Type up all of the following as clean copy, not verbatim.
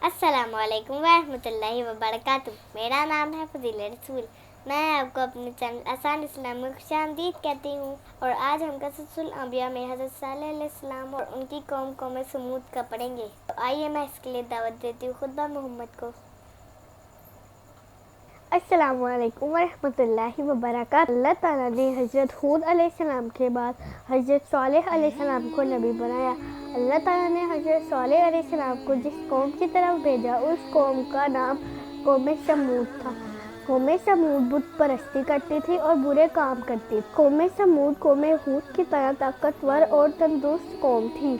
अस्सलामु अलैकुम वरहमतुल्लाहि वबरकातुह। मेरा नाम है फजीला रसूल। मैं आपको अपने चैनल आसान इस्लाम में खुशामदीद कहती हूँ। और आज हम क़ससुल अंबिया में हज़रत सालेह अलैहिस्सलाम और उनकी कौम समूद का पढ़ेंगे। तो आइए मैं इसके लिए दावत देती हूँ खुदा मोहम्मद को। अस्सलामु अलैकुम वरहमतुल्लाहि वबरकातुह। अल्लाह ताला ने हज़रत हूद अलैहिस्सलाम के बाद हज़रत सालेह अलैहिस्सलाम को नबी बनाया। अल्लाह ताला ने हज़रत सालेह अलैहिस्सलाम को जिस कौम की तरफ भेजा उस कौम का नाम कौम समूद था। कौम समूद बुत परस्ती करती थी और बुरे काम करती। कौम समूद कौम हूद की तरह ताकतवर और तंदुरुस्त कौम थी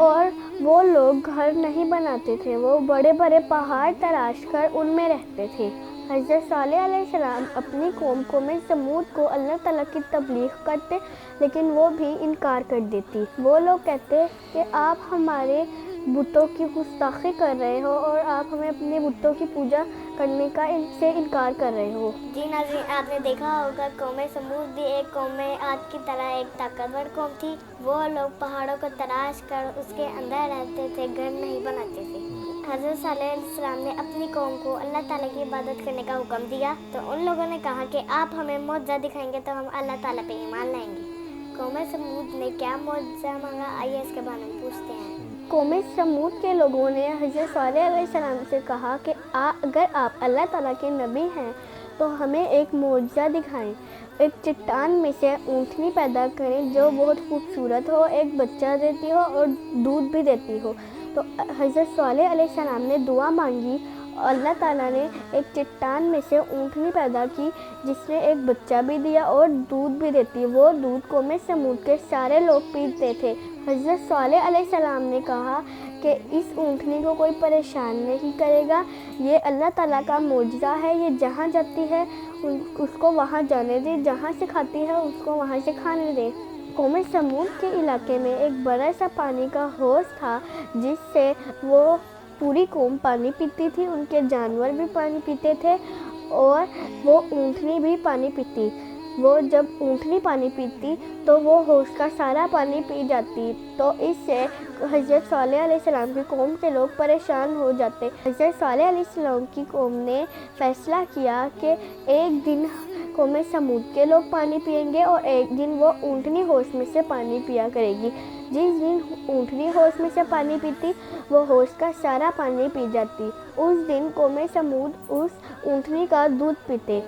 और वो लोग घर नहीं बनाते थे, वो बड़े बड़े पहाड़ तराश कर उनमें रहते थे। हज़रत सालेह अलैहिस्सलाम अपनी कौम समूद को अल्लाह ताला की तबलीग करते, लेकिन वो भी इनकार कर देती। वो लोग कहते कि आप हमारे बुतों की गुस्ताखी कर रहे हो और आप हमें अपने बुतों की पूजा करने का इनसे इनकार कर रहे हो। जी नाज़रीन, आपने देखा होगा कौम समूद भी एक कौम आद की तरह एक ताकतवर कौम थी। वो लोग पहाड़ों को तराश कर उसके अंदर रहते थे, घर नहीं बनाते थे। हज़रत सालेह अलैहिस्सलाम ने अपनी कौम को अल्लाह ताला की इबादत करने का हुक्म दिया, तो उन लोगों ने कहा कि आप हमें मौजज़ा दिखाएंगे तो हम अल्लाह ताला पे ईमान लाएंगे। कौम समूद ने क्या मौजज़ा मांगा, आइए इसके बारे में पूछते हैं। कौम समूद के लोगों ने हज़रत सालेह अलैहिस्सलाम से कहा कि अगर आप अल्लाह ताला के नबी हैं तो हमें एक मौजज़ा दिखाएं। एक चट्टान में से ऊँटनी पैदा करें जो बहुत खूबसूरत हो, एक बच्चा देती हो और दूध भी देती हो। तो हज़रत सालेह अलैहिस्सलाम ने दुआ मांगी। अल्लाह ताला ने एक चट्टान में से ऊँटनी पैदा की जिसने एक बच्चा भी दिया और दूध भी देती। वो दूध कौम समूद के सारे लोग पीते थे। हज़रत सालेह अलैहिस्सलाम ने कहा कि इस ऊँटनी को कोई परेशान नहीं करेगा, ये अल्लाह ताला का मौजज़ा है, ये जहाँ जाती है उसको वहाँ जाने दे, जहाँ से खाती है उसको वहाँ से खाने दे। कौम समूद के इलाके में एक बड़ा सा पानी का हौज़ था जिससे वो पूरी कौम पानी पीती थी। उनके जानवर भी पानी पीते थे और वो ऊँटनी भी पानी पीती। वो जब ऊँटनी पानी पीती तो वो हौज़ का सारा पानी पी जाती, तो इससे हज़रत सालेह अलैहिस्सलाम की कौम के लोग परेशान हो जाते। हज़रत सालेह अलैहिस्सलाम की कौम ने फ़ैसला किया कि एक दिन कौम समूद के लोग पानी पिएंगे और एक दिन वो ऊँटनी हौज़ में से पानी पिया करेगी। जिस दिन ऊँटनी हौज़ में से पानी पीती वो हौज़ का सारा पानी पी जाती। उस दिन कौम समूद उस ऊँटनी का दूध पीते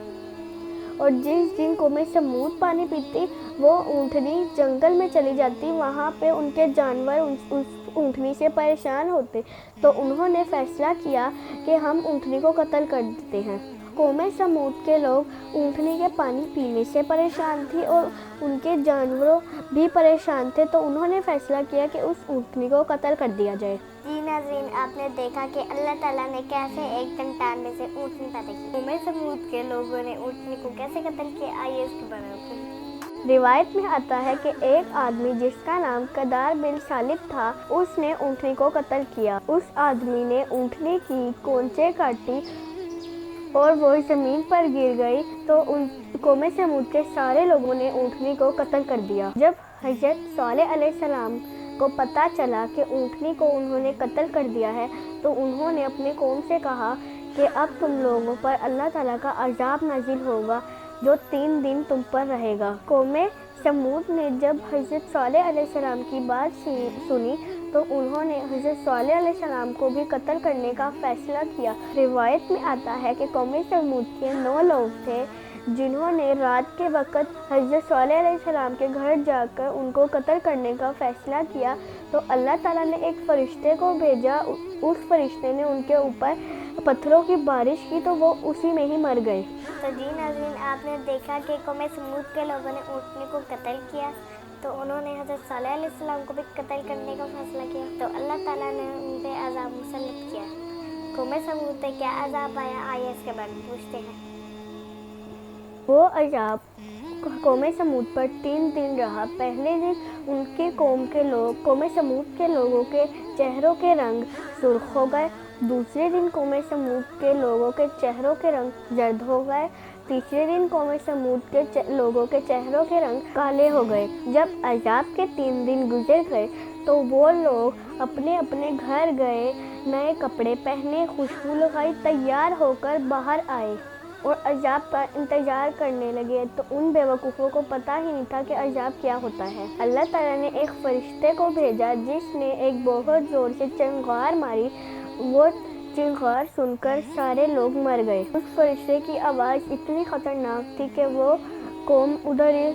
और जिस दिन कौम समूद पानी पीती वो ऊँटनी जंगल में चली जाती। वहाँ पे उनके जानवर उस ऊँटनी से परेशान होते, तो उन्होंने फ़ैसला किया कि हम ऊँटनी को कत्ल कर देते हैं। कौम समूद के लोग ऊँटनी के पानी पीने से परेशान थी और उनके जानवरों भी परेशान थे, तो उन्होंने फ़ैसला किया कि उस ऊँटनी को कत्ल कर दिया जाए। जी नाज़रीन, आपने देखा कि अल्लाह ताला ने कैसे एक चट्टान में से ऊँटनी पैदा की। कौम समूद के लोगों ने ऊँटनी को कैसे कत्ल किया, आइए इसके बारे में। रिवायत में आता है कि एक आदमी जिसका नाम कदार बिन सालिब था उसने ऊँटनी को कत्ल किया। उस आदमी ने ऊँटनी की कोंचे काटी और वो ज़मीन पर गिर गई, तो उन कौम समूद के सारे लोगों ने ऊँटनी को कत्ल कर दिया। जब हज़रत सालेह अलैहिस्सलाम को पता चला कि ऊँटनी को उन्होंने कत्ल कर दिया है, तो उन्होंने अपनी कौम से कहा कि अब तुम लोगों पर अल्लाह ताला का अज़ाब नाजिल होगा जो 3 दिन तुम पर रहेगा। कौम समूद ने जब हज़रत सालेह अलैहिस्सलाम की बात सुनी तो उन्होंने हज़रत सालेह अलैहिस्सलाम को भी कत्ल करने का फ़ैसला किया। रिवायत में आता है कि कौम समूद के 9 लोग थे जिन्होंने रात के वक़्त हज़रत सालेह अलैहिस्सलाम के घर जाकर उनको कत्ल करने का फ़ैसला किया, तो अल्लाह ताला ने एक फ़रिश्ते को भेजा। उस फ़रिश्ते ने उनके ऊपर पत्थरों की बारिश की तो वो उसी में ही मर गए। तो जी नाज़रीन, आपने देखा कि कौम समूद के लोगों ने ऊँटनी को कत्ल किया, तो उन्होंने हज़रत सालेह अलैहिस्सलाम को भी कत्ल करने का फ़ैसला किया, तो अल्लाह ताला ने उन पे अज़ाब मुसल्लत किया। कौम समूद पे क्या अज़ाब आया, आइए इसके बारे में पूछते हैं। वो अज़ाब कौम समूद पर 3 दिन रहा। पहले दिन उनके कौम समूद के लोगों के चेहरों के रंग सुर्ख हो गए। दूसरे दिन कौम समूद के लोगों के चेहरों के रंग जर्द हो गए। तीसरे दिन कौम समूद के लोगों के चेहरों के रंग काले हो गए। जब अज़ाब के 3 दिन गुजर गए तो वो लोग अपने अपने घर गए। نئے کپڑے پہنے، خوشبو لگائی، تیار ہو کر باہر آئے اور عذاب کا انتظار کرنے لگے، تو ان بیوقوفوں کو پتہ ہی نہیں تھا کہ عذاب کیا ہوتا ہے۔ اللہ تعالیٰ نے ایک فرشتے کو بھیجا جس نے ایک بہت زور سے چنگار ماری۔ وہ چنگار سن کر سارے لوگ مر گئے۔ اس فرشتے کی آواز اتنی خطرناک تھی کہ وہ قوم ادھر ہی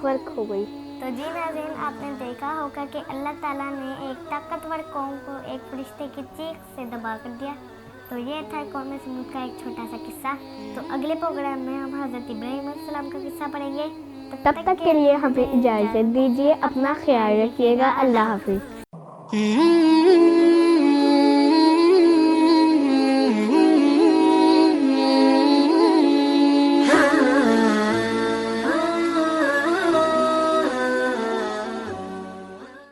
غرق ہو گئی۔ تو جی ناظرین، آپ نے دیکھا ہوگا کہ اللہ تعالیٰ نے ایک طاقتور قوم کو ایک فرشتے کی چیخ سے دبا کر دیا۔ تو یہ تھا قوم سمود کا ایک چھوٹا سا قصہ۔ تو اگلے پروگرام میں ہم حضرت ابراہیم علیہ السلام کا قصہ پڑھیں گے۔ تب تک کے لیے ہمیں اجازت دیجیے، اپنا خیال رکھیے گا، اللہ حافظ۔